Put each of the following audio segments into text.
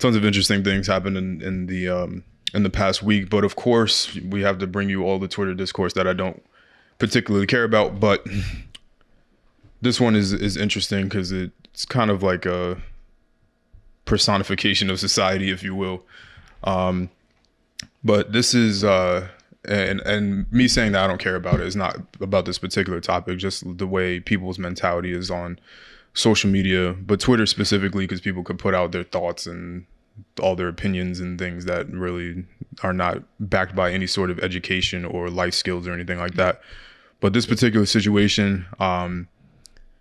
tons of interesting things happened in the past week. But of course, we have to bring you all the Twitter discourse that I don't particularly care about. But this one is interesting because it's kind of like a personification of society, if you will. But this is and me saying that I don't care about it is not about this particular topic, just the way people's mentality is on social media, but Twitter specifically, because people could put out their thoughts and all their opinions and things that really are not backed by any sort of education or life skills or anything like that. But this particular situation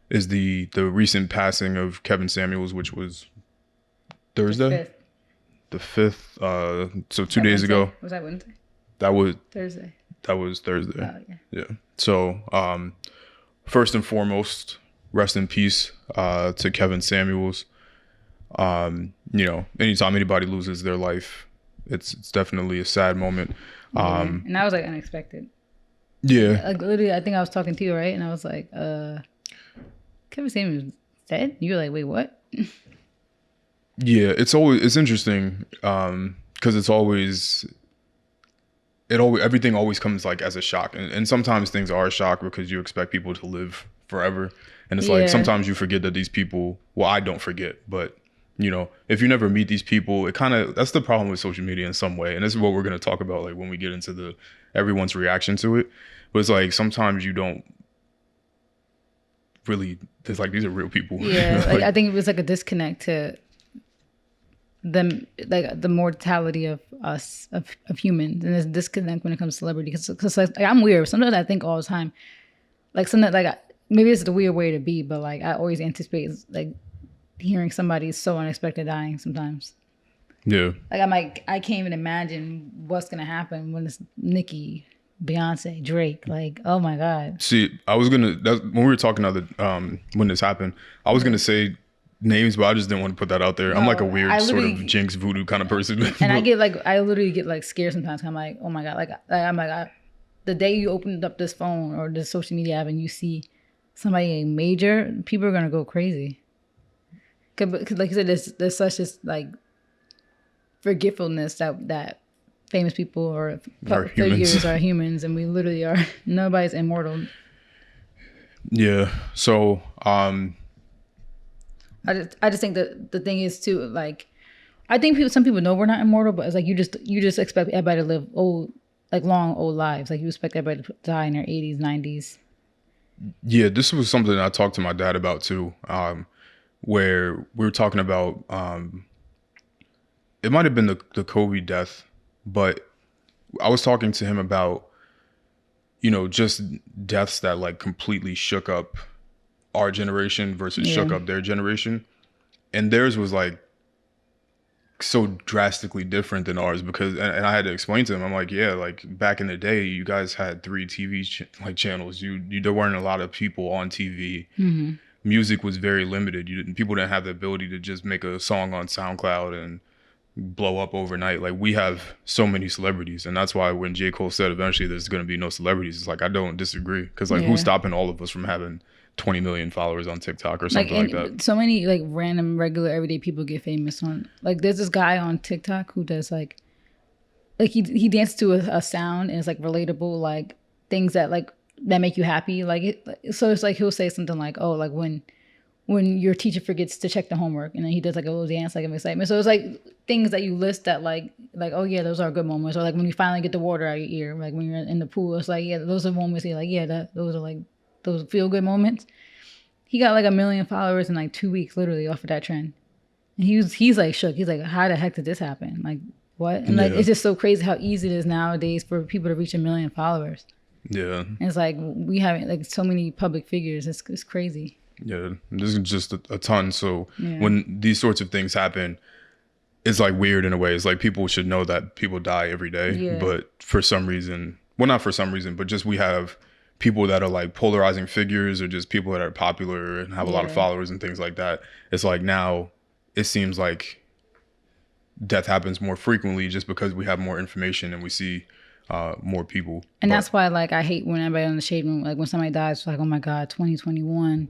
is the recent passing of Kevin Samuels, which was Thursday, the 5th. So 2 days ago. Was that Wednesday? That was Thursday. That was Thursday. Oh, yeah. Yeah. So first and foremost, rest in peace to Kevin Samuels. Anytime anybody loses their life, it's definitely a sad moment. And that was like unexpected. Yeah. Like literally, I think I was talking to you, right? And I was like, Kevin Samuels dead? You were like, wait, what? Yeah, it's interesting because everything always comes like as a shock, and sometimes things are a shock because you expect people to live forever, and it's like sometimes you forget that these people. Well, I don't forget, but if you never meet these people, that's the problem with social media in some way, and this is what we're gonna talk about like when we get into everyone's reaction to it. But it's like sometimes you don't really. It's like these are real people. Yeah, like, I think it was like a disconnect to them, like the mortality of us, of humans, and there's a disconnect when it comes to celebrity. Because like, I'm weird. Sometimes I think all the time, like something like maybe it's the weird way to be, but like I always anticipate like hearing somebody so unexpected dying sometimes. Yeah. Like I can't even imagine what's gonna happen when it's Nicki, Beyonce, Drake. Like, oh my God. See, when we were talking when this happened, I was gonna say names, but I just didn't want to put that out there. I'm like a weird sort of jinx voodoo kind of person. And I literally get like scared sometimes. I'm like, oh my God, I'm like, the day you opened up this phone or this social media app and you see somebody major, people are gonna go crazy. Cause like you said, there's such this like forgetfulness that famous people or figures are humans, and we literally are. Nobody's immortal. Yeah. So I just think that the thing is too, like, I think some people know we're not immortal, but it's like you just expect everybody to live long old lives. Like you expect everybody to die in their 80s, 90s. Yeah, this was something I talked to my dad about too, where we were talking about it might have been the Kobe death, but I was talking to him about just deaths that like completely shook up our generation versus shook up their generation, and theirs was like so drastically different than ours because and I had to explain to him, I'm like, yeah, like back in the day you guys had 3 TV channels, there weren't a lot of people on TV. Mm-hmm. Music was very limited. People didn't have the ability to just make a song on SoundCloud and blow up overnight. Like we have so many celebrities, and that's why when J. Cole said eventually there's going to be no celebrities, it's like I don't disagree, because like who's stopping all of us from having 20 million followers on TikTok or something like that? So many like random, regular, everyday people get famous on, like there's this guy on TikTok who does like he dances to a sound, and it's like relatable, like things that make you happy. So it's like he'll say something like, oh, like when your teacher forgets to check the homework, and then he does like a little dance like of excitement. So it's like things that you list that like oh yeah, those are good moments. Or like when you finally get the water out of your ear, like when you're in the pool, it's like, yeah, those are moments you're like, yeah, those are like those feel good moments. He got like 1 million followers in like 2 weeks, literally off of that trend. And he's like shook. He's like, how the heck did this happen? Like what? And like it's just so crazy how easy it is nowadays for people to reach 1 million followers. Yeah. And it's like we have like so many public figures. It's crazy. Yeah, this is just a ton. So when these sorts of things happen, it's like weird in a way. It's like people should know that people die every day, but for some reason, well, not for some reason, but just we have people that are like polarizing figures, or just people that are popular and have a lot of followers and things like that. It's like now it seems like death happens more frequently just because we have more information and we see more people. And that's why like I hate when everybody on the shade room, like when somebody dies, it's like, oh my God, 2021.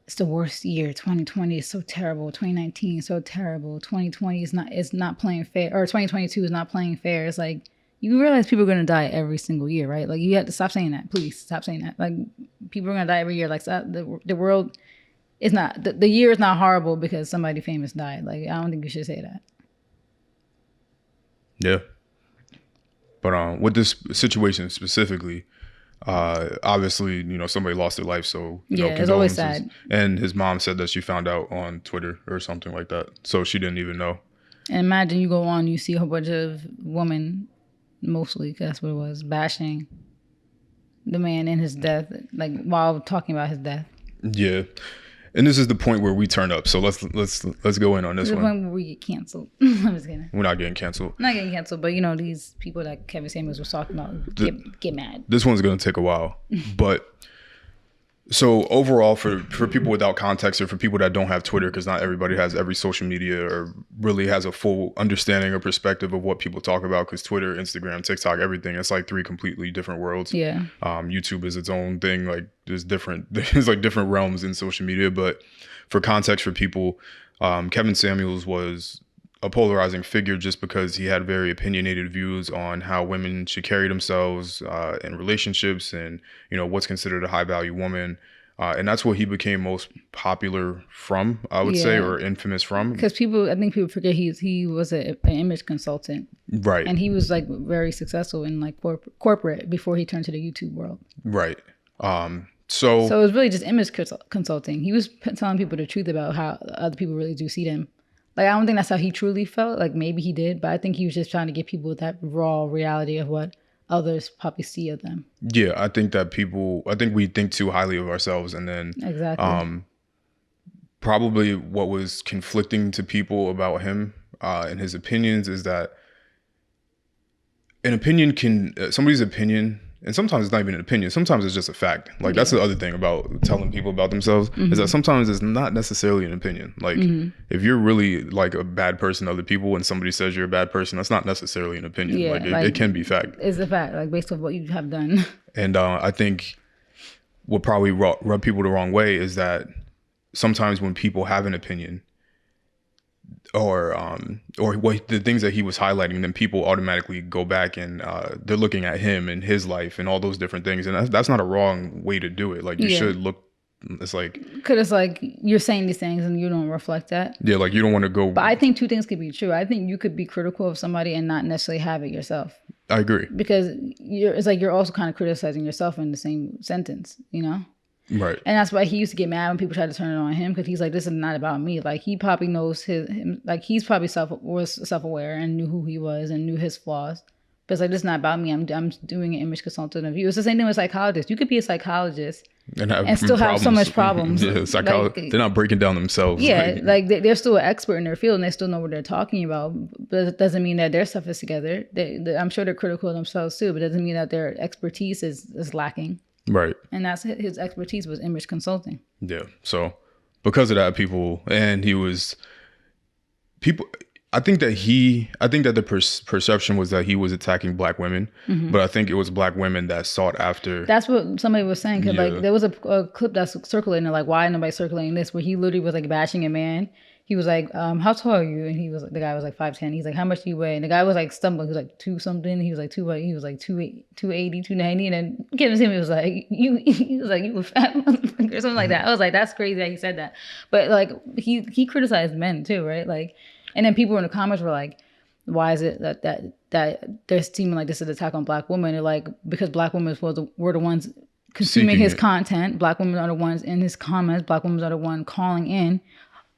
it's the worst year. 2020 is so terrible. 2019 is so terrible. 2020 is not playing fair, or 2022 is not playing fair. It's like, you realize people are gonna die every single year, right? Like, you have to stop saying that. Please stop saying that. Like, people are gonna die every year. Like, stop, the world is not, the year is not horrible because somebody famous died. Like, I don't think you should say that. Yeah. But with this situation specifically, obviously, somebody lost their life, so it's always sad. And his mom said that she found out on Twitter or something like that, so she didn't even know. And imagine you go on, you see a whole bunch of women, mostly, 'cause that's what it was, bashing the man in his death, like, while talking about his death. Yeah. And this is the point where we turn up. So let's go in on this one. The point where we get canceled. I'm just kidding. We're not getting canceled. Not getting canceled, but these people that Kevin Samuels was talking about get mad. This one's gonna take a while, but so overall, for people without context, or for people that don't have Twitter, because not everybody has every social media or really has a full understanding or perspective of what people talk about, because Twitter, Instagram, TikTok, everything, it's like 3 completely different worlds. Yeah. YouTube is its own thing. Like, there's like different realms in social media. But for context for people, Kevin Samuels was a polarizing figure just because he had very opinionated views on how women should carry themselves in relationships, and what's considered a high value woman, and that's what he became most popular from, I would say, or infamous from. Because I think people forget he was an image consultant, right? And he was like very successful in like corporate before he turned to the YouTube world, right? So it was really just image consulting. He was telling people the truth about how other people really do see them. Like, I don't think that's how he truly felt. Like, maybe he did, but I think he was just trying to give people that raw reality of what others probably see of them. Yeah, I think we think too highly of ourselves, and then exactly. Probably what was conflicting to people about him and his opinions is that somebody's opinion, and sometimes it's not even an opinion, sometimes it's just a fact. Like, that's the other thing about telling people about themselves, is that sometimes it's not necessarily an opinion. Like, if you're really like a bad person to other people and somebody says you're a bad person, that's not necessarily an opinion. It can be fact. It's a fact, like, based on what you have done. And I think what probably rub people the wrong way is that sometimes when people have an opinion, or what the things that he was highlighting, then people automatically go back and they're looking at him and his life and all those different things, and that's not a wrong way to do it. Like, you should look. It's like, because it's like you're saying these things and you don't reflect that. Yeah, like, you don't want to go. But I think 2 things could be true. I think you could be critical of somebody and not necessarily have it yourself. I agree, because it's like you're also kind of criticizing yourself in the same sentence, Right. And that's why he used to get mad when people tried to turn it on him, because he's like, this is not about me. Like, he probably knows him, like, he's probably was self-aware and knew who he was and knew his flaws. But it's like, this is not about me. I'm doing an image consultant of you. It's the same thing with psychologists. You could be a psychologist and still have so much problems. Yeah, they're not breaking down themselves. Yeah, like they're still an expert in their field and they still know what they're talking about. But it doesn't mean that their stuff is together. I'm sure they're critical of themselves too, but it doesn't mean that their expertise is lacking. Right. And that's his expertise, was image consulting. Yeah. So because of that, I think that the perception was that he was attacking Black women, but I think it was Black women that sought after. That's what somebody was saying. Cause like, there was a clip that's circulating, like, why nobody circulating this, where he literally was like bashing a man. He was like, how tall are you? And the guy was like 5'10". He's like, how much do you weigh? And the guy was like stumbling. He was like 2 something. He was like 280, 290. And then Kevin Samuels was like, you a fat motherfucker, or something like that. I was like, that's crazy that he said that. But like, he criticized men too, right? Like, and then people in the comments were like, why is it that they're seeming like this is an attack on Black women? They're like, because Black women were the ones consuming his content. Black women are the ones in his comments. Black women are the one calling in.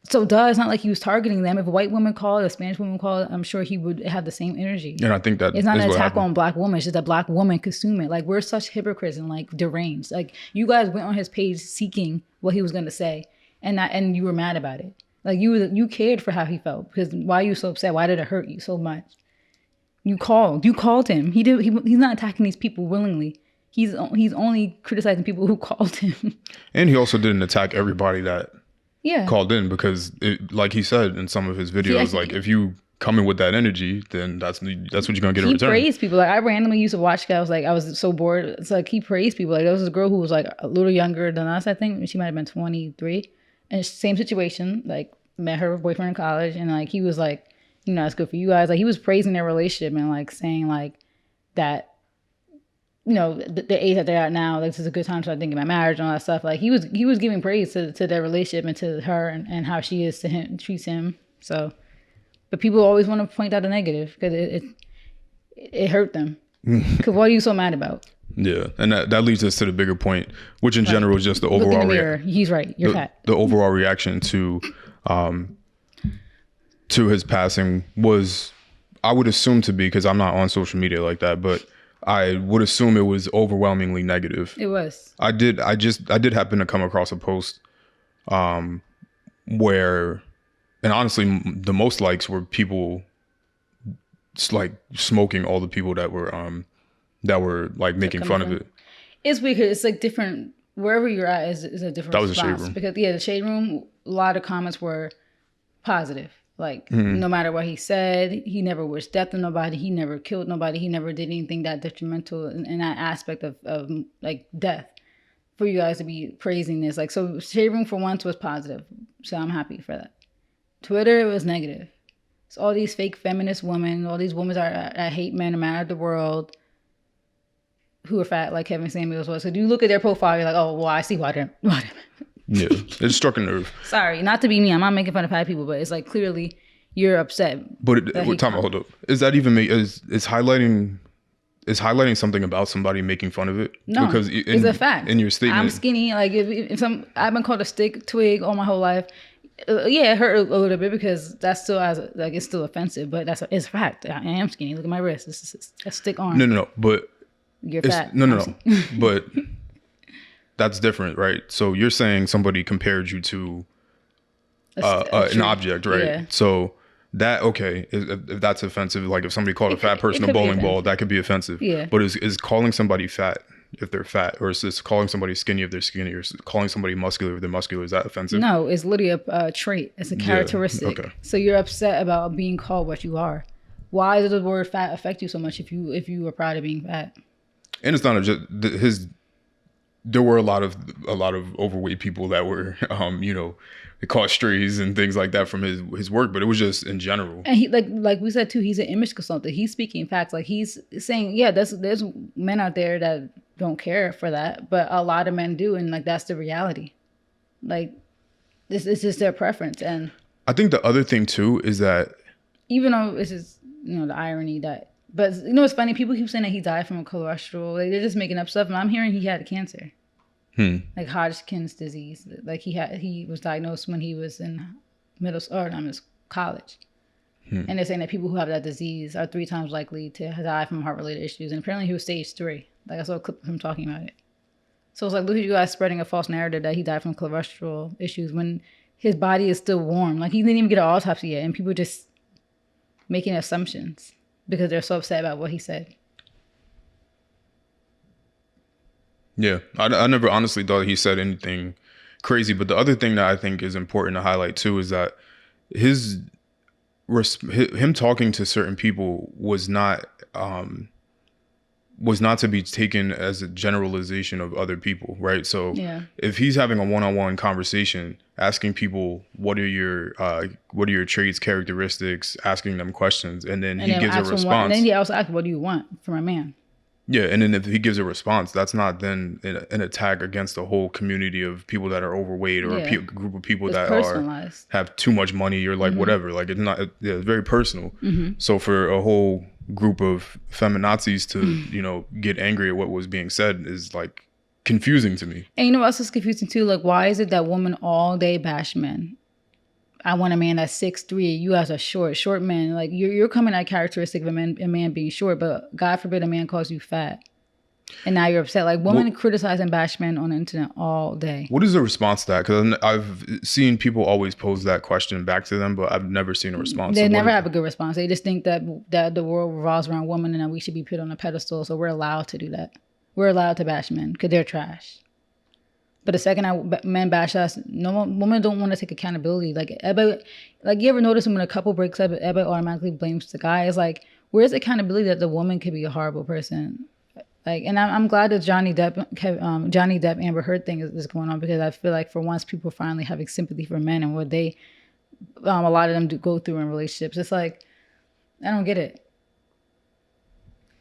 So it's not like he was targeting them. If a white woman called, a Spanish woman called, I'm sure he would have the same energy. And I think that it's not an attack on Black women. It's just that Black women consume it. Like, we're such hypocrites and like deranged. Like, you guys went on his page seeking what he was going to say, and you were mad about it. Like, you cared for how he felt, because why are you so upset? Why did it hurt you so much? You called him. He's not attacking these people willingly. He's only criticizing people who called him. And he also didn't attack everybody that called in, because like he said in some of his videos, like, if you come in with that energy, then that's what you're gonna get in return. He praised people. Like, I randomly used to watch guys, like, I was so bored. It's like, he praised people. Like, there was this girl who was like a little younger than us, I think. She might have been 23. and same situation, like met her boyfriend in college, and like he was like, you know, it's good for you guys. Like he was praising their relationship and like saying like that, you know, the age that they're at now, like, this is a good time to start thinking about marriage and all that stuff. Like he was giving praise to their relationship and to her and how she is to him, treats him. So, but people always want to point out the negative because it hurt them. Because what are you so mad about? Yeah, and that leads us to the bigger point, which in general is just the overall. Look in the mirror. He's right. You're fat. The overall reaction to his passing was, I would assume to be, because I'm not on social media like that, but I would assume it was overwhelmingly negative. It was. I did happen to come across a post where, and honestly, the most likes were people like smoking all the people that were like making fun of it. It's weird. It's like different. Wherever you're at is a different that was response. The shade room. Because the shade room, a lot of comments were positive. Like no matter what he said, he never wished death on nobody. He never killed nobody. He never did anything that detrimental in that aspect of like death. For you guys to be praising this, like, so shade room for once was positive. So I'm happy for that. Twitter, it was negative. It's all these fake feminist women, all these women that hate men and mad at the world, who are fat like Kevin Samuels was. So do you look at their profile, you're like, oh, well, I see why they're Yeah, it struck a nerve. Sorry, not to be me. I'm not making fun of fat people, but it's like clearly you're upset. But hold up. Is that even is highlighting something about somebody making fun of it? No, because it's a fact. In your statement, I'm skinny. Like if I've been called a stick twig all my whole life. Yeah, it hurt a little bit because that's still it's still offensive, but it's a fact. I am skinny. Look at my wrist. It's a stick arm. No. But you're fat. No. But that's different, right? So you're saying somebody compared you to an object, right? Yeah. So that, okay, if that's offensive, like if somebody called a fat person a bowling ball, that could be offensive. Yeah. But is calling somebody fat if they're fat, or is this calling somebody skinny if they're skinny, or calling somebody muscular if they're muscular? Is that offensive? No, it's literally a trait. It's a characteristic. Yeah, okay. So you're upset about being called what you are. Why does the word fat affect you so much if you are proud of being fat? And it's not just there were a lot of overweight people that were they caught strays and things like that from his work, but it was just in general. And he like we said too, he's an image consultant. He's speaking facts. Like he's saying, yeah, there's men out there that don't care for that, but a lot of men do, and like that's the reality. Like this is just their preference. And I think the other thing too is that even though this is the irony that, but it's funny, people keep saying that he died from a cholesterol. Like they're just making up stuff, and I'm hearing he had cancer. Like Hodgkin's disease. Like he was diagnosed when he was in college. And they're saying that people who have that disease are 3 times likely to die from heart-related issues. And apparently he was stage 3. Like I saw a clip of him talking about it. So it's like, look at you guys spreading a false narrative that he died from cholesterol issues when his body is still warm. Like he didn't even get an autopsy yet, and people just making assumptions because they're so upset about what he said. Yeah, I never honestly thought he said anything crazy. But the other thing that I think is important to highlight too is that him talking to certain people was not to be taken as a generalization of other people, right? So if he's having a one-on-one conversation, asking people what are your traits, characteristics, asking them questions, and then he gives a response. And then he also asks, what do you want from a man? Yeah, and then if he gives a response, that's not then an attack against the whole community of people that are overweight or a group of people that have too much money. You're like, whatever. Like it's not. It's very personal. So for a whole group of feminazis to get angry at what was being said is like confusing to me. And what else is confusing too? Like, why is it that women all day bash men? I want a man that's 6'3". You guys are short men. Like you're coming at characteristic of a man being short, but God forbid a man calls you fat, and now you're upset. Like women criticize and bash men on the internet all day. What is the response to that? Because I've seen people always pose that question back to them, but I've never seen a response. They never have a good response. They just think that the world revolves around women and that we should be put on a pedestal. So we're allowed to do that. We're allowed to bash men because they're trash. But the second men bash us, women don't want to take accountability. Like you ever notice when a couple breaks up, everybody automatically blames the guy? It's like, where's accountability that the woman could be a horrible person? Like, and I'm glad that Johnny Depp Amber Heard thing is going on, because I feel like for once people finally having sympathy for men and what they, a lot of them do go through in relationships. It's like, I don't get it.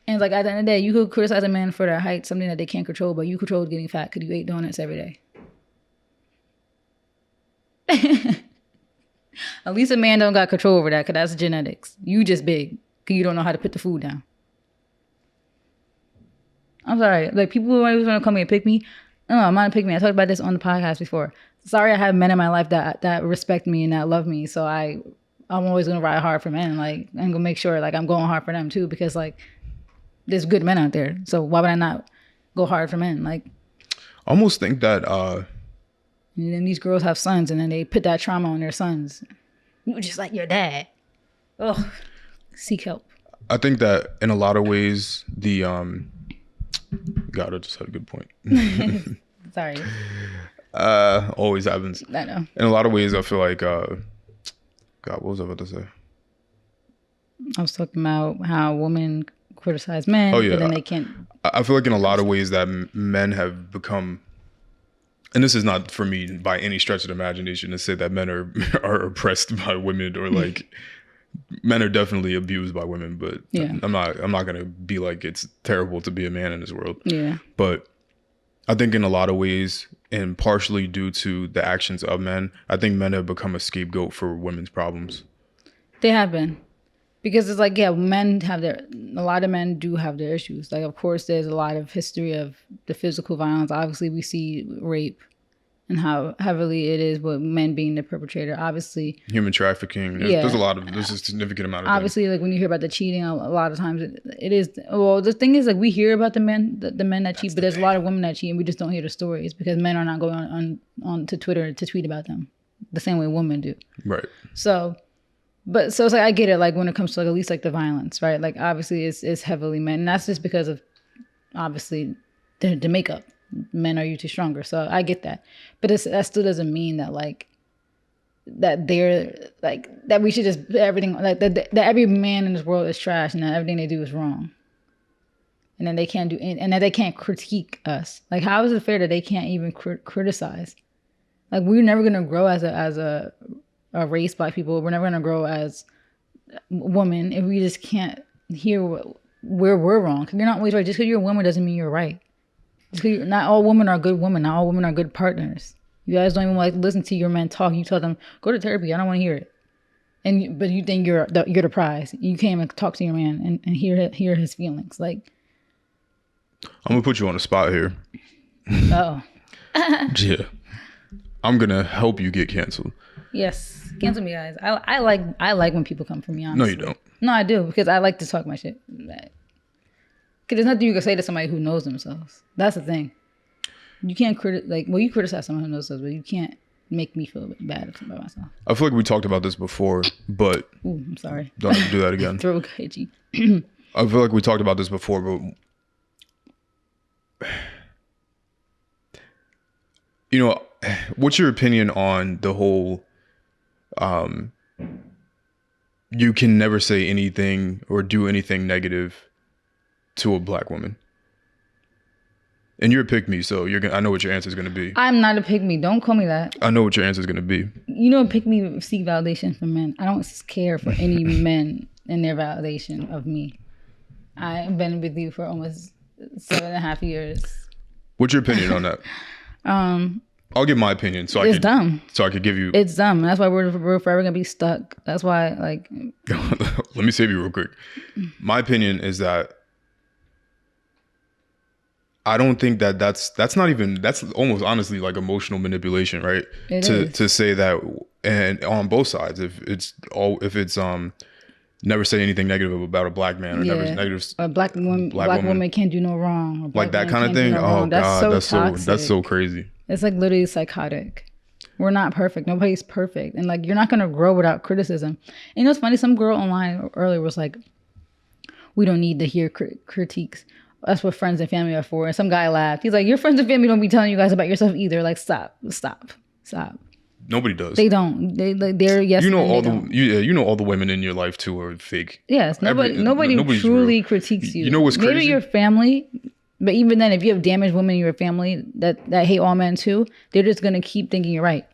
And like at the end of the day, you could criticize a man for their height, something that they can't control, but you control getting fat because you ate donuts every day. At least a man don't got control over that, because that's genetics. You just big because you don't know how to put the food down. I'm sorry. Like, people who always want to come here and pick me. No, I'm not pick me. I talked about this on the podcast before. Sorry, I have men in my life that respect me and that love me. So I'm always gonna ride hard for men. Like, I'm gonna make sure like I'm going hard for them too, because like there's good men out there. So why would I not go hard for men? Like, I almost think that and then these girls have sons, and then they put that trauma on their sons. You just like your dad. Ugh. Seek help. I think that in a lot of ways the God, I just had a good point. Sorry. Always happens. I know. In a lot of ways, I feel like God, what was I about to say? I was talking about how women criticize men, Oh, yeah. but then they can't. I feel like in a lot of ways that men have become, and this is not for me by any stretch of the imagination to say that men are oppressed by women, or like men are definitely abused by women, but Yeah. I'm not gonna be like it's terrible to be a man in this world. Yeah. But I think in a lot of ways, and partially due to the actions of men, I think men have become a scapegoat for women's problems. They have been. Because it's like, yeah, a lot of men do have their issues. Like, of course, there's a lot of history of the physical violence. Obviously, we see rape and how heavily it is with men being the perpetrator. Obviously, Human trafficking. There's a significant amount of obviously, like when you hear about the cheating, a lot of times it is. Well, the thing is, like, we hear about the men that cheat, but there's a lot of women that cheat, and we just don't hear the stories because men are not going on to Twitter to tweet about them the same way women do. Right. So it's like, I get it, like when it comes to like at least like the violence, right? Like obviously it's heavily men, and that's just because of obviously the makeup. Men are usually stronger, so I get that. But that still doesn't mean that like that they're like that we should just everything like that every man in this world is trash and that everything they do is wrong. And then they can't do and that they can't critique us. Like, how is it fair that they can't even criticize? Like, we're never gonna grow as a race, Black people. We're never gonna grow as women if we just can't hear where we're wrong. Because you're not always right. Just because you're a woman doesn't mean you're right. Not all women are good women. Not all women are good partners. You guys don't even like listen to your men talk. You tell them, go to therapy. I don't want to hear it. But you think you're the prize. You can't even talk to your man and hear his feelings. Like, I'm gonna put you on the spot here. oh. Yeah. I'm gonna help you get canceled. Yes. Cancel me, guys. I like when people come for me, honestly. No, you don't. No, I do, because I like to talk my shit. Because there's nothing you can say to somebody who knows themselves. That's the thing. You can't you criticize someone who knows themselves, but you can't make me feel bad about myself. I feel like we talked about this before, but Ooh, I'm sorry. don't have to do that again. Throat itchy. I feel like we talked about this before, but you know, what's your opinion on the whole you can never say anything or do anything negative to a Black woman? And you're a pick me, so I know what your answer is going to be. I'm not a pick me. Don't call me that. I know what your answer is going to be. You know, pick me seek validation from men. I don't care for any men and their validation of me. I've been with you for almost 7.5 years. What's your opinion on that? I'll give my opinion, It's dumb. So I could give you. It's dumb. That's why we're forever gonna be stuck. That's why, like. Let me save you real quick. My opinion is that I don't think that's almost honestly like emotional manipulation, right? To say that, and on both sides, if it's never say anything negative about a Black man, or never negative. A black woman can't do no wrong. Like that kind of thing. Oh God, that's so crazy. It's like literally psychotic. We're not perfect. Nobody's perfect, and like you're not gonna grow without criticism. And you know what's funny? Some girl online earlier was like, "We don't need to hear critiques. That's what friends and family are for." And some guy laughed. He's like, "Your friends and family don't be telling you guys about yourself either. Like, stop. Nobody does. They don't. They're yes. You know all the women in your life too are fake. Yes. Nobody truly critiques you. You know what's crazy? Maybe your family. But even then, if you have damaged women in your family that hate all men too, they're just gonna keep thinking you're right.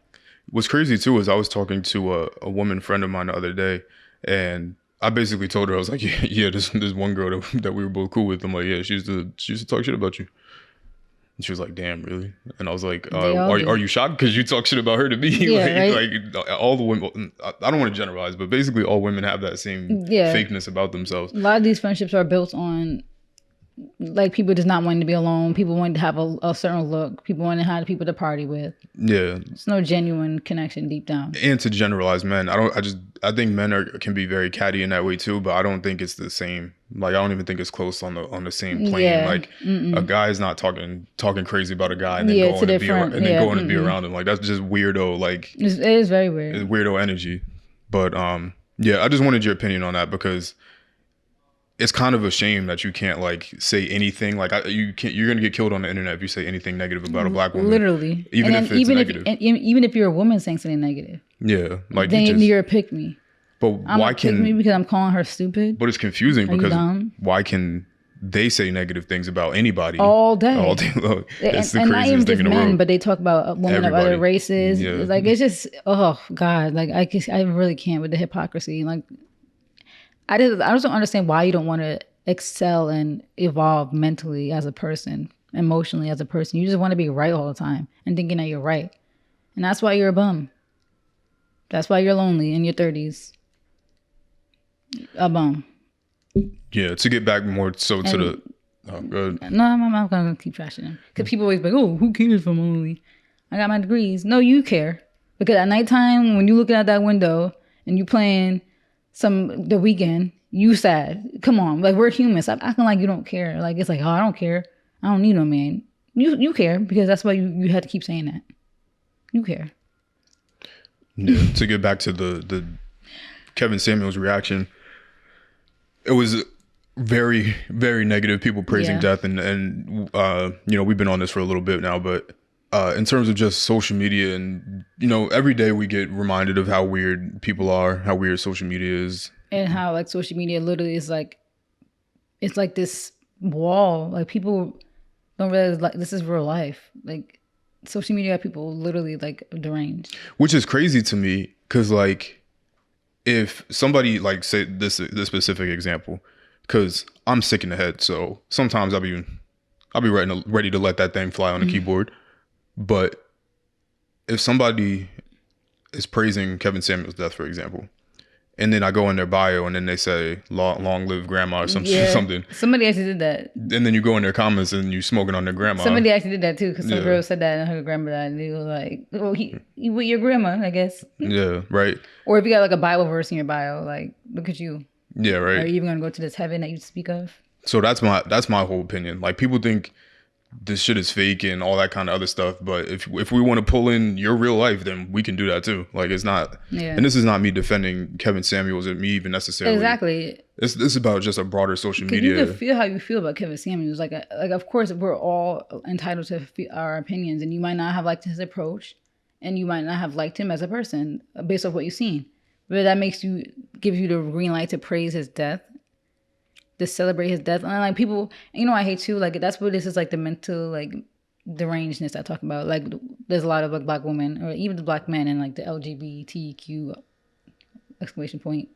What's crazy too is I was talking to a woman friend of mine the other day, and I basically told her, I was like, yeah, this one girl that we were both cool with. I'm like, yeah, she used to talk shit about you. And she was like, damn, really? And I was like, are you shocked? Because you talk shit about her to me. Yeah, like all the women, I don't want to generalize, but basically all women have that same fakeness about themselves. A lot of these friendships are built on like people just not wanting to be alone, people wanting to have a certain look, people wanting to have people to party with. Yeah. It's no genuine connection deep down. And to generalize men, I think men can be very catty in that way too, but I don't think it's the same. Like I don't even think it's close on the same plane. Yeah. Like a guy's not talking crazy about a guy and then going to be around him. Like that's just weirdo. Like it is very weird. It's weirdo energy. But yeah, I just wanted your opinion on that because it's kind of a shame that you can't like say anything. Like you're gonna get killed on the internet if you say anything negative about a black woman. Literally, even if it's negative. Even if you're a woman saying something negative. Yeah, like then you're a pick me. But why can me because I'm calling her stupid? But it's confusing because why can they say negative things about anybody all day? All day long. It's the and craziest not even thing just in the men, world. but they talk about women of other races. Yeah. Like it's just God. Like I really can't with the hypocrisy. Like I just don't understand why you don't want to excel and evolve mentally as a person, emotionally as a person. You just want to be right all the time and thinking that you're right. And that's why you're a bum. That's why you're lonely in your 30s. A bum. Yeah, to get back more so to the... Oh, good. No, I'm not going to keep trashing him. Because people always be like, oh, who cares if I'm lonely? I got my degrees. No, you care. Because at nighttime, when you looking out that window and you playing The Weeknd, you sad. Come on. Like, we're human. Stop acting like you don't care. Like, it's like, oh, I don't care. I don't need no man. You care because that's why you had to keep saying that. You care. Yeah, to get back to the Kevin Samuels reaction, it was very, very negative. People praising death, and you know, we've been on this for a little bit now, but in terms of just social media, and you know, every day we get reminded of how weird people are, how weird social media is, and how like social media literally is like, it's like this wall. Like people don't realize like this is real life. Like social media people literally like deranged, which is crazy to me because like if somebody like say this specific example, because I'm sick in the head, so sometimes I'll be ready to let that thing fly on the keyboard. But if somebody is praising Kevin Samuels' death, for example, and then I go in their bio and then they say long live grandma or something. Somebody actually did that. And then you go in their comments and you smoking on their grandma. Somebody actually did that too, because some girl said that and her grandma died, and they were like, "Oh, he with your grandma, I guess." Yeah, right. Or if you got like a Bible verse in your bio, like, look at you. Yeah, right. Are you even gonna go to this heaven that you speak of? So that's my whole opinion. Like people think this shit is fake and all that kind of other stuff, but if we want to pull in your real life, then we can do that too. Like it's not, and this is not me defending Kevin Samuels or me even necessarily. Exactly. This is about just a broader social media. You can feel how you feel about Kevin Samuels. Like of course we're all entitled to our opinions, and you might not have liked his approach, and you might not have liked him as a person based off what you've seen, but that gives you the green light to praise his death, to celebrate his death. And like people, you know, I hate too, like that's what this is, like the mental like derangedness I talk about. Like there's a lot of like black women or even the black men in like the LGBTQ exclamation point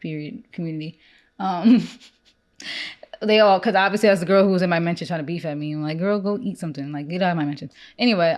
period community. They all, because obviously that's the girl who was in my mention trying to beef at me. I'm like, girl, go eat something. Like get out of my mention. Anyway,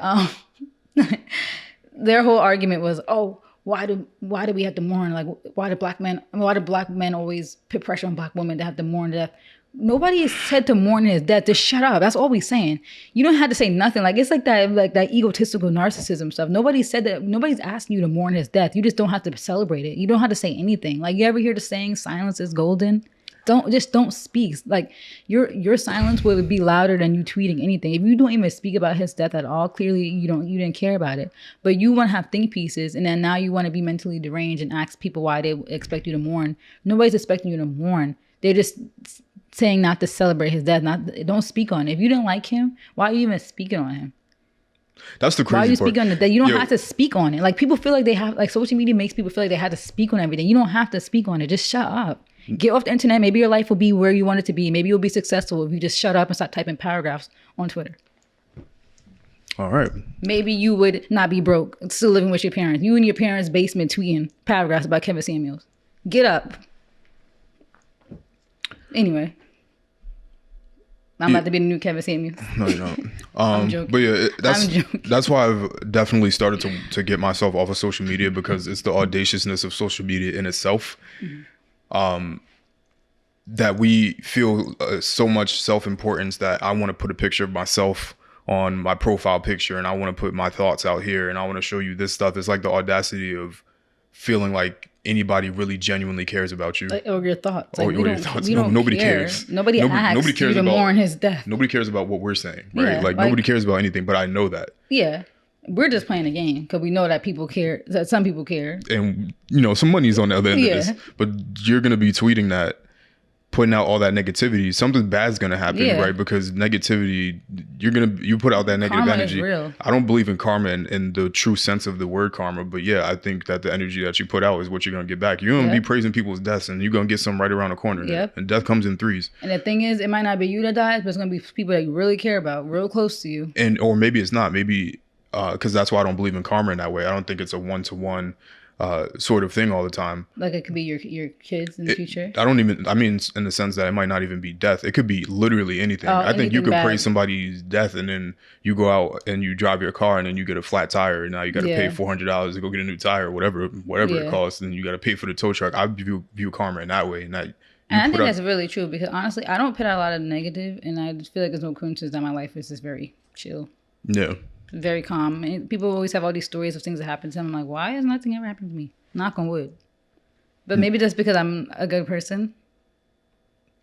their whole argument was, oh, why do we have to mourn? Like, why do black men always put pressure on black women to have to mourn death? Nobody is said to mourn his death. Just shut up. That's all we're saying. You don't have to say nothing. Like, it's like that egotistical narcissism stuff. Nobody said that. Nobody's asking you to mourn his death. You just don't have to celebrate it. You don't have to say anything. Like, you ever hear the saying, silence is golden? Don't speak. Like your silence will be louder than you tweeting anything. If you don't even speak about his death at all, clearly you didn't care about it. But you want to have think pieces, and then now you want to be mentally deranged and ask people why they expect you to mourn. Nobody's expecting you to mourn. They're just saying not to celebrate his death. Don't speak on it. If you didn't like him, why are you even speaking on him? That's the crazy part. Why are you speaking on the death? You don't have to speak on it. Like people feel like they have, like social media makes people feel like they have to speak on everything. You don't have to speak on it. Just shut up. Get off the internet. Maybe your life will be where you want it to be. Maybe you'll be successful if you just shut up and stop typing paragraphs on Twitter. All right. Maybe you would not be broke, still living with your parents. You in your parents' basement tweeting paragraphs about Kevin Samuels. Get up. Anyway. I'm about to be the new Kevin Samuels. No, you don't. I'm joking. But yeah, I'm joking. that's why I've definitely started to get myself off of social media, because it's the audaciousness of social media in itself. That we feel so much self-importance that I want to put a picture of myself on my profile picture, and I want to put my thoughts out here, and I want to show you this stuff. It's like the audacity of feeling like anybody really genuinely cares about you. Or your thoughts. Like, or your thoughts. We don't nobody care. cares. Nobody asks you to mourn his death. Nobody cares about what we're saying, right? Yeah, like nobody cares about anything, but I know that. Yeah. We're just playing a game because we know that people care, that some people care. And, some money's on the other end of this. But you're going to be tweeting that, putting out all that negativity. Something bad's going to happen, right? Because negativity, you put out that negative energy. Is real. I don't believe in karma in the true sense of the word karma. But yeah, I think that the energy that you put out is what you're going to get back. You're going to be praising people's deaths, and you're going to get some right around the corner. Yep. And death comes in threes. And the thing is, it might not be you that dies, but it's going to be people that you really care about, real close to you. Or maybe it's not. Maybe, because that's why I don't believe in karma in that way. I don't think it's a one-to-one sort of thing all the time. Like it could be your kids in the future. I mean, in the sense that it might not even be death. It could be literally anything. I think you could praise somebody's death, and then you go out and you drive your car, and then you get a flat tire, and now you got to pay $400 to go get a new tire, or whatever it costs, and you got to pay for the tow truck. I view karma in that way, and that. And I think that's really true, because honestly, I don't put out a lot of negative, and I just feel like there's no coincidence that my life is just very chill. Yeah. Very calm. And people always have all these stories of things that happen to them. I'm like, why has nothing ever happened to me? Knock on wood. But maybe that's because I'm a good person.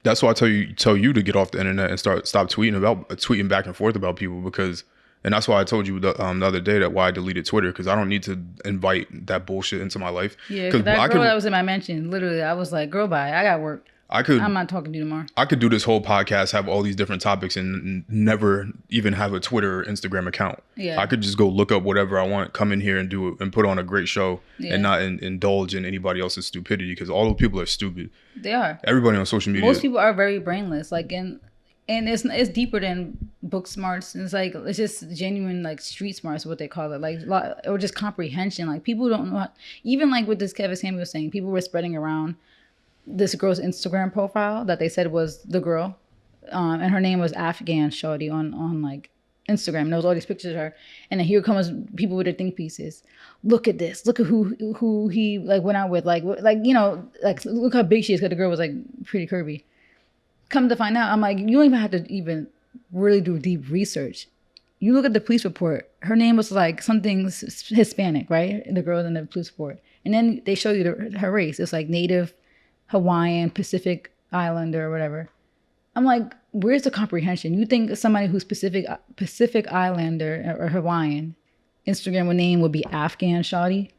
That's why I tell you to get off the internet and stop tweeting back and forth about people, and that's why I told you the other day that why I deleted Twitter, because I don't need to invite that bullshit into my life. Yeah, because that girl that was in my mention, literally, I was like, girl, bye. I got work. I'm not talking to you tomorrow. I could do this whole podcast, have all these different topics, and never even have a Twitter or Instagram account. Yeah. I could just go look up whatever I want, come in here and do it, and put on a great show, and not indulge in anybody else's stupidity, because all those people are stupid. They are. Everybody on social media. Most people are very brainless. Like, and it's deeper than book smarts. It's like, it's just genuine, like, street smarts, what they call it, like, or just comprehension. Like, people don't know even like with this Kevin Samuel was saying, people were spreading around this girl's Instagram profile that they said was the girl, and her name was Afghan Shawty on like Instagram. And there was all these pictures of her, and then here comes people with their think pieces. Look at this. Look at who he like went out with. Like look how big she is, because the girl was like pretty curvy. Come to find out, I'm like, you don't even have to even really do deep research. You look at the police report. Her name was like something Hispanic, right? The girl in the police report, and then they show you her race. It's like Native Hawaiian, Pacific Islander, or whatever. I'm like, where's the comprehension? You think somebody who's Pacific Islander or Hawaiian, Instagram name would be Afghan Shawty?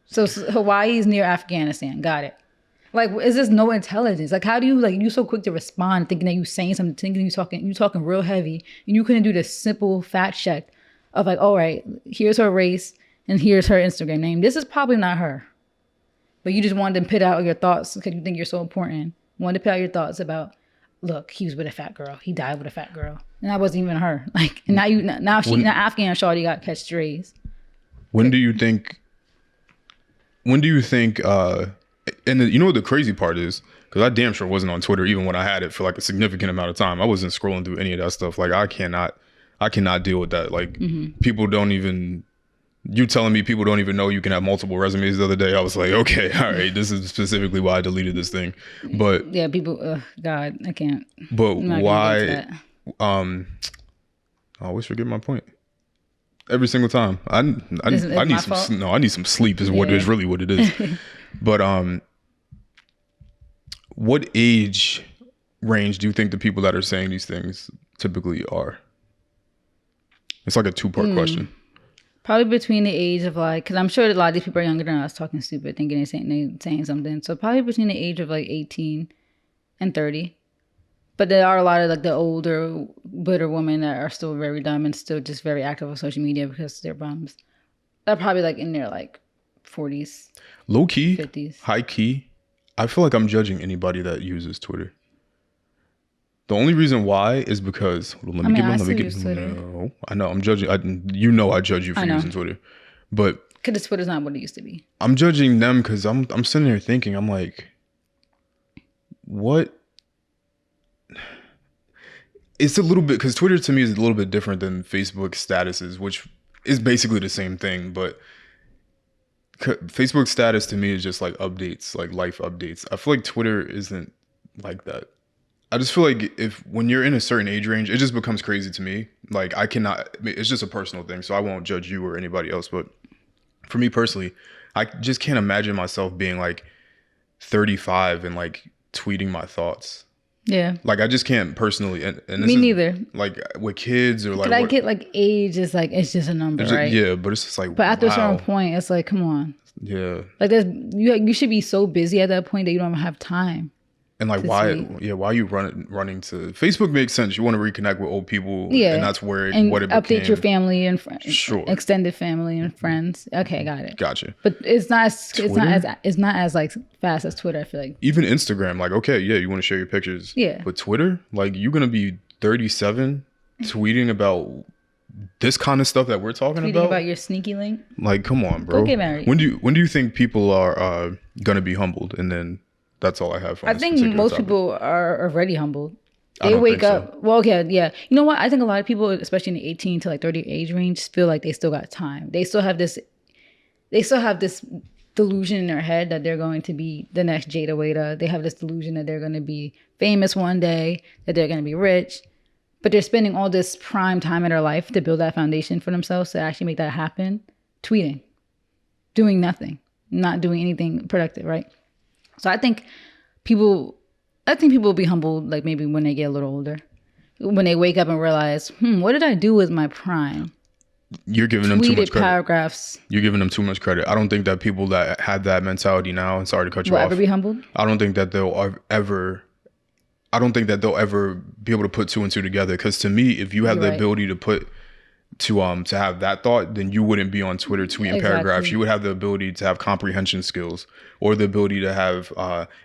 So Hawaii is near Afghanistan. Got it. Like, is this no intelligence? Like, how do you so quick to respond, thinking that you saying something, thinking you talking real heavy, and you couldn't do this simple fact check of like, all right, here's her race, and here's her Instagram name. This is probably not her. But you just wanted to put out your thoughts because you think you're so important. Wanted to put out your thoughts about, look, he was with a fat girl. He died with a fat girl. And that wasn't even her. Like, and now Afghan Shawty got catch strays. When do you think, and you know what the crazy part is? Because I damn sure wasn't on Twitter even when I had it for like a significant amount of time. I wasn't scrolling through any of that stuff. Like, I cannot deal with that. Like, people don't even... You telling me people don't even know you can have multiple resumes the other day. I was like, okay, all right, this is specifically why I deleted this thing. But yeah, people, God, I can't. But why? I always forget my point. Every single time, I need some sleep. Is what is really what it is. But what age range do you think the people that are saying these things typically are? It's like a two-part question. Probably between the age of like, because I'm sure a lot of these people are younger than us, talking stupid, thinking they're saying something. So probably between the age of like 18 and 30. But there are a lot of like the older, bitter women that are still very dumb and still just very active on social media because they're bums. They're probably like in their like 40s, Low key, 50s. high key, I feel like I'm judging anybody that uses Twitter. The only reason why is because I still use Twitter. no, I know I'm judging. I judge you for using Twitter, but Because Twitter's not what it used to be. I'm judging them because I'm sitting there thinking, I'm like, what? It's a little bit, because Twitter to me is a little bit different than Facebook statuses, which is basically the same thing, but Facebook status to me is just like updates, like life updates. I feel like Twitter isn't like that. I just feel like when you're in a certain age range, it just becomes crazy to me. Like it's just a personal thing, so I won't judge you or anybody else. But for me personally, I just can't imagine myself being like 35 and like tweeting my thoughts. Yeah. Like I just can't personally. And me neither. Like with kids or like. But I get like age is like, it's just a number, right? Yeah, but it's just like. But after a certain point, it's like, come on. Yeah. Like you should be so busy at that point that you don't have time. And like why are you running to Facebook? Makes sense. You want to reconnect with old people, and that's where what it update became. your family and friends, sure, extended family and friends. Okay, got it. Gotcha. But it's not as like fast as Twitter. I feel like even Instagram. Like okay, yeah, you want to share your pictures. Yeah. But Twitter, like you're gonna be 37 tweeting about this kind of stuff that we're talking about your sneaky link. Like, come on, bro. Go get married. When do you think people are gonna be humbled? And then. That's all I have for I think most people are already humbled. They wake up. So. Well, yeah. You know what? I think a lot of people, especially in the 18 to like 30 age range, feel like they still got time. They still have this delusion in their head that they're going to be the next Jada Waiter. They have this delusion that they're going to be famous one day, that they're going to be rich. But they're spending all this prime time in their life to build that foundation for themselves to actually make that happen. Tweeting, doing nothing, not doing anything productive, right? So I think people will be humbled, like maybe when they get a little older, when they wake up and realize, what did I do with my prime? You're giving them too much credit. Paragraphs. You're giving them too much credit. I don't think that people that had that mentality now, and sorry to cut you off, will ever be humbled. I don't think that they'll ever be able to put two and two together. Because to me, if you have the ability to have that thought, then you wouldn't be on Twitter tweeting paragraphs. You would have the ability to have comprehension skills, or the ability to have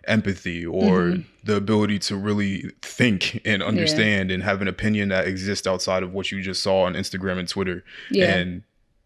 empathy, or the ability to really think and understand and have an opinion that exists outside of what you just saw on Instagram and Twitter. And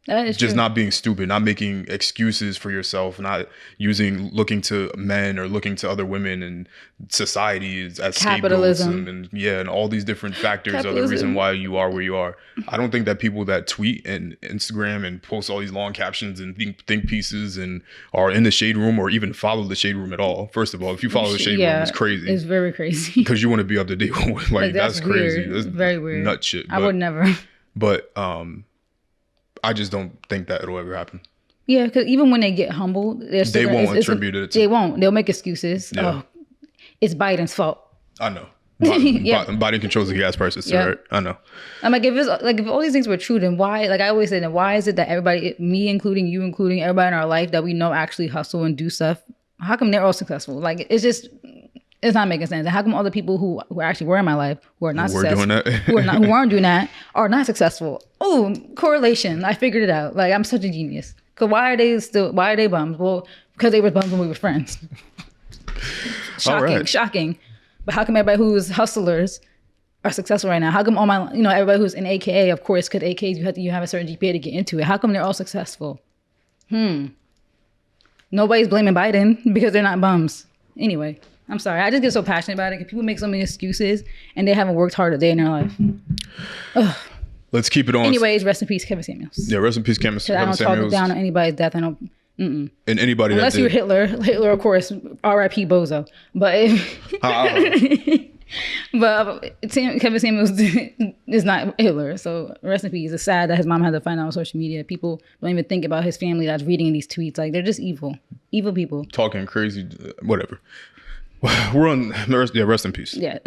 just true. Not being stupid, not making excuses for yourself, not looking to men or looking to other women and society as scapegoats and all these different factors are the reason why you are where you are. I don't think that people that tweet and Instagram and post all these long captions and think pieces and are in the shade room or even follow the shade room at all. First of all, if you follow the shade room, it's crazy. It's very crazy. Because you want to be up to date with like that's crazy. That's very weird. Nut shit. I would never. But I just don't think that it'll ever happen. Yeah, because even when they get humbled, they won't attribute it to... They won't. They'll make excuses. Yeah. Oh, it's Biden's fault. I know. Biden controls the gas prices too, right? I know. I'm like, if all these things were true, then why, like I always say, then why is it that everybody, me including you, including everybody in our life that we know actually hustle and do stuff, how come they're all successful? Like, it's not making sense. And how come all the people who actually were in my life, who are not successful, who aren't doing that, are not successful? Oh, correlation. I figured it out. Like, I'm such a genius. Because why are they bums? Well, because they were bums when we were friends. Shocking. But how come everybody who's hustlers are successful right now? How come everybody who's in AKA, of course, because AKAs, you have a certain GPA to get into it. How come they're all successful? Nobody's blaming Biden because they're not bums. Anyway. I'm sorry. I just get so passionate about it because people make so many excuses and they haven't worked hard a day in their life. Ugh. Let's keep it on. Anyways, rest in peace, Kevin Samuels. Yeah, rest in peace, Kevin Samuels. I don't talk down on anybody's death. I don't. And anybody unless you're Hitler, of course, R.I.P. Bozo. But Kevin Samuels is not Hitler. So rest in peace. It's sad that his mom had to find out on social media. People don't even think about his family that's reading these tweets. Like, they're just evil people. Talking crazy, whatever. We're on, rest in peace. Yeah.